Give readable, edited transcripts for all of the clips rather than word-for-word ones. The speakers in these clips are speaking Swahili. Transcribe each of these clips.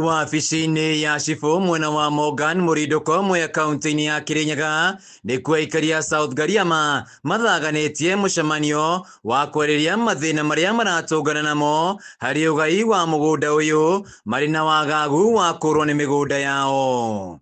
Wabici-inĩ ya cibũ mwena wa Morgan Mũrindũko mwea kaunti-inĩ ya Kirinyaga nĩkuo aikari a South Gariama mathaganĩtie mũcemanio wa kwarĩrĩria mathĩna marĩa maratũngana namo harĩ ũgai wa mũgũnda ũyũ marĩ na wagagu wa kũrwo nĩ mĩgũnda yao.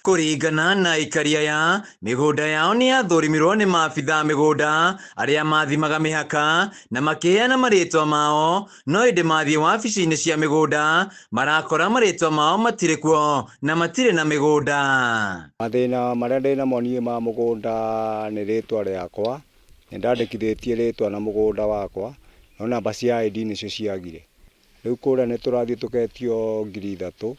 Kũringana na aikari aya, mĩgũnda yao nĩ yathũrimirwo nĩ maabitha mĩgũnda arĩa mathimaga mĩhaka na makĩheana marĩtwa mao, no ĩndĩ mathiĩ wabici-inĩ cia mĩgũnda marakora marĩtwa mao matirĩ kuo na matirĩ na mĩgũnda. Mathĩna marĩa ndĩnamo niĩ ma mũgũnda nĩ rĩtwa rĩakwa, nĩndandĩkithĩtie rĩtwa na mũgũnda wakwa, no namba cia ID nĩcio ciagire. Rĩu kũrĩa nĩtũrathiĩ tũketio 3,000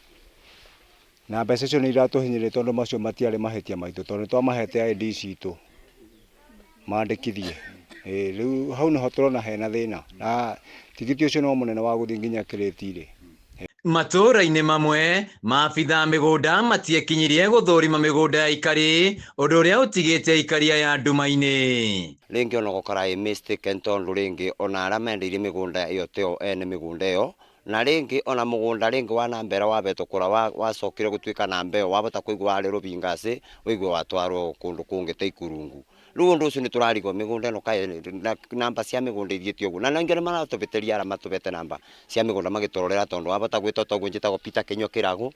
na mbeca icio nĩ iratũhinyĩrĩria tondũ macio matiarĩ mahĩtia maitũ, tondũ nĩtwamahete ID citũ mandĩkithie. Rĩu hau nĩho tũrona hena thĩna na tigiti ũcio no mũnene wa gũthiĩ nginya Kĩrĩti-rĩ. Matũra-inĩ mamwe maabitha mĩgũnda matiekinyirie gũthũrima mĩgũnda ya aikari, ũndũ ũrĩa ũtigĩte aikari aya nduma-inĩ. Rĩngĩ ona gũkora mistaken tondũ rĩngĩ ona arĩa mendeirie mĩgũnda ĩyo teo ene mĩgũnda ĩyo, na rĩngĩ ona mũgũnda rĩngĩ wa nambera wabetwo kũra wacokire gũtuĩka namba ĩyo wabota kũigua warĩ Rũbingasi wĩigua watwarwo kũndũ kũngĩ ta Ikurungu. Rĩu ũndũ ũcio nĩtũrarigwo mĩgũnda ĩno kaĩ namba cia mĩgũnda ithiĩte ũguo, na ningĩ maratũbĩtĩria arĩa matũbete namba cia mĩgũnda magĩtũrorera tondũ wabota gwĩtwo toguo njĩtagwo Peter Kĩnyua Kĩragu,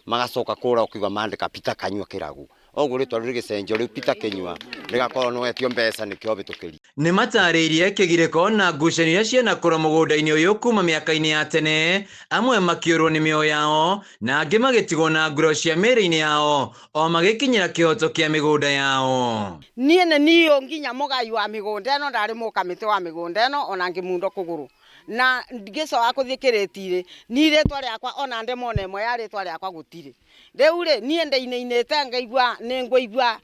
magacoka kũra ũkiuga mandĩka Peter Kanyua Kĩragu, ũguo rĩtwa rĩgĩcenjio rĩu Peter Kĩnyua rĩgakorwo nĩwetio mbeca nĩkĩo bĩtũkĩri. Nĩmatarĩirie kĩgirĩko na ngucanio iria cianakũrwo mũgũnda-inĩ ũyũ kuma mĩaka-inĩ ya tene, amwe makĩũrwo nĩ mĩoyo yao na angĩ magĩtigwo na nguro cia mĩĩrĩ-inĩ yao o magĩkinyĩra kĩhoto kĩa mĩgũnda yao. Niĩ nĩ niĩ nginya mũgai wa mĩgũnda ĩno, ndarĩ mũkamĩtĩ wa mĩgũnda ĩno ona ngĩmundwo kũgũrũ, na ngĩcoka gũthiĩ Kĩrĩti-rĩ ni rĩtwa rĩakwa ona ndemona ĩmwe ya rĩtwa rĩakwa gũtirĩ. Rĩu-rĩ niĩ ndĩinĩte ngaigua nĩngũigua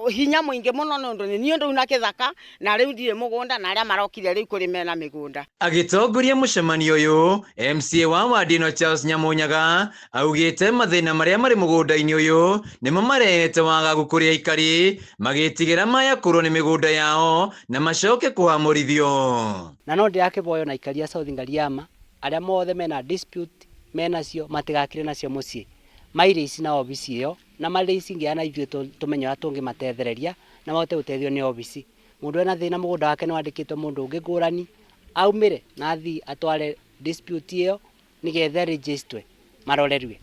hinya mũingĩ mũno nondũ nĩ niĩ ndũu na kĩthaka na rĩu ndirĩ mũgũnda na arĩa marokire rĩu kũrĩ mena mĩgũnda. Agĩtongoria mũcemanio ũyũ, MCA wa wadi ĩno Charles Nyamunyaga augĩte mathĩna marĩa marĩ mũgũnda-inĩ ũyũ nĩmo marehete wagagu kũrĩ aikari, magĩtigĩra maya kũrwo nĩ mĩgũnda yao na macoke kũhamũrithio. Na no ndĩrakĩboyo na aikari a South Gariama arĩa mothe mena dispute menacio matigakĩre nacio mũciĩ maire ici na obici ĩyo, na marĩ ici ingĩ na ithuĩ tũmenye ũrĩa tũngĩmatethereria na mahote gũteithio nĩ obici. Mũndũ ena thĩna mũgũnda wake nĩ wandĩkĩtwo mũndũ ũngĩ ngũrani aumĩre na athiĩ atware dispute ĩyo nĩgetha register marorerwe.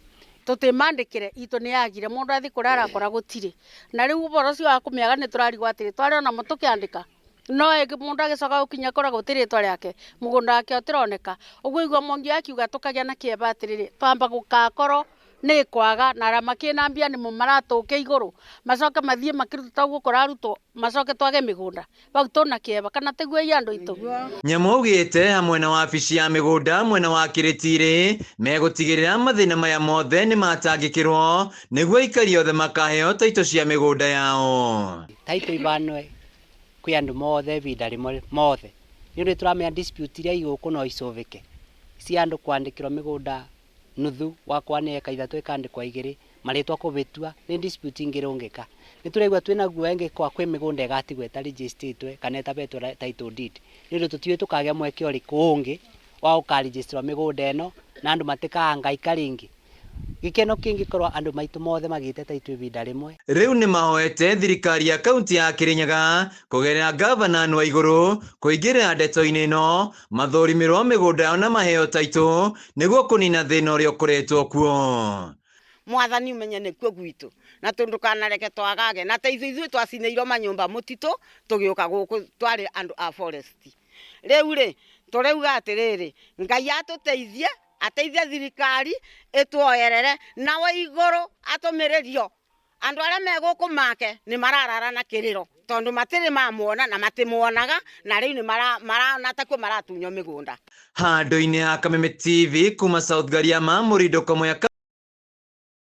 Tũtimandĩkĩre itũ nĩ yagire mũndũ athiĩ kũrĩa arakora gũtirĩ, na rĩu ũboro ũcio wa kũmĩaga nĩtũrarigwo atĩrĩ tware ona tũkĩandĩka no mũndũ agĩcoka gũkinya kũra gũtirĩ rĩtwa rĩake mũgũnda wake ũtironeka. Ũguo igua Mwangi akiuga tũkagĩa na kĩeba atĩrĩrĩ twamba gũkakorwo nĩ kwaga na arĩa makĩna mbia nĩmo maratũũkia igũrũ macoke mathiĩ makĩruta ũguo kũrarutwo macoke twage mĩgũnda bau tũna kĩeba kana tiguo andũ aitũ. Nyamũ augĩte hamwe na wabici ya mĩgũnda mwena wa Kĩrĩti-rĩ megũtigĩrĩra mathĩna maya mothe nĩ matangĩkĩrwo nĩguo aikari othe makaheo taitũ cia mĩgũnda yao. Taitũ ibanwe kwĩ andũ mothe ibinda rĩmwe mothe nĩ ũndũ tũramenya dispute iria igũkũ no icoveke cia andũ kwandĩkĩrwo mĩgũnda nuthu wakwa nĩ eka 3 ĩkandĩkwo 2 marĩtwa kũbĩtua nĩ dispute ingĩrũngĩka. Nĩ tũraigua twĩna guoya ĩngĩkorwo kwĩ mĩgũnda ĩgatigwo ĩtaregistrĩtwo kana ĩtabetwo title deed, nĩ ũndũ tũtiũĩ tũkagĩa mweke ũrĩkũ ũngĩ wa gũkaregistrwo mĩgũnda ĩno na andũ matikahangaika rĩngĩ. Gĩkeno kĩngĩkorwo andũ maitũ mothe magĩte taitũ ibinda rĩmwe. Rĩu nĩ mahoete thirikari ya kaunti ya Kirinyaga kũgerera gavana Anne Waigũrũ kũingĩrĩra ndeto-inĩ ĩno mathũrimirwo mĩgũnda yao na maheo taitũ nĩguo kũnina thĩna ũrĩa ũkoretwo kuo. Mwathani umenye nĩkuo gwitũ na tũndukanareke twagage na ta ithuĩ twacinĩirwo manyũmba mũtitũ tũgĩũka gũkũ twarĩ andũ a forest. Rĩu-rĩ tũrauga atĩrĩrĩ Ngai atũteithie ateithie thirikari ĩtuoyerere na Waigũrũ atũmĩrĩrio andũ arĩa megũkũ make nĩ mararara na kĩrĩro tondũ matirĩ mamuona na matimwonaga na rĩu nĩ marana takuo maratunywo mĩgũnda. Handũ-inĩ ha Kameme TV kuma South Gariama Mũrindũko mwea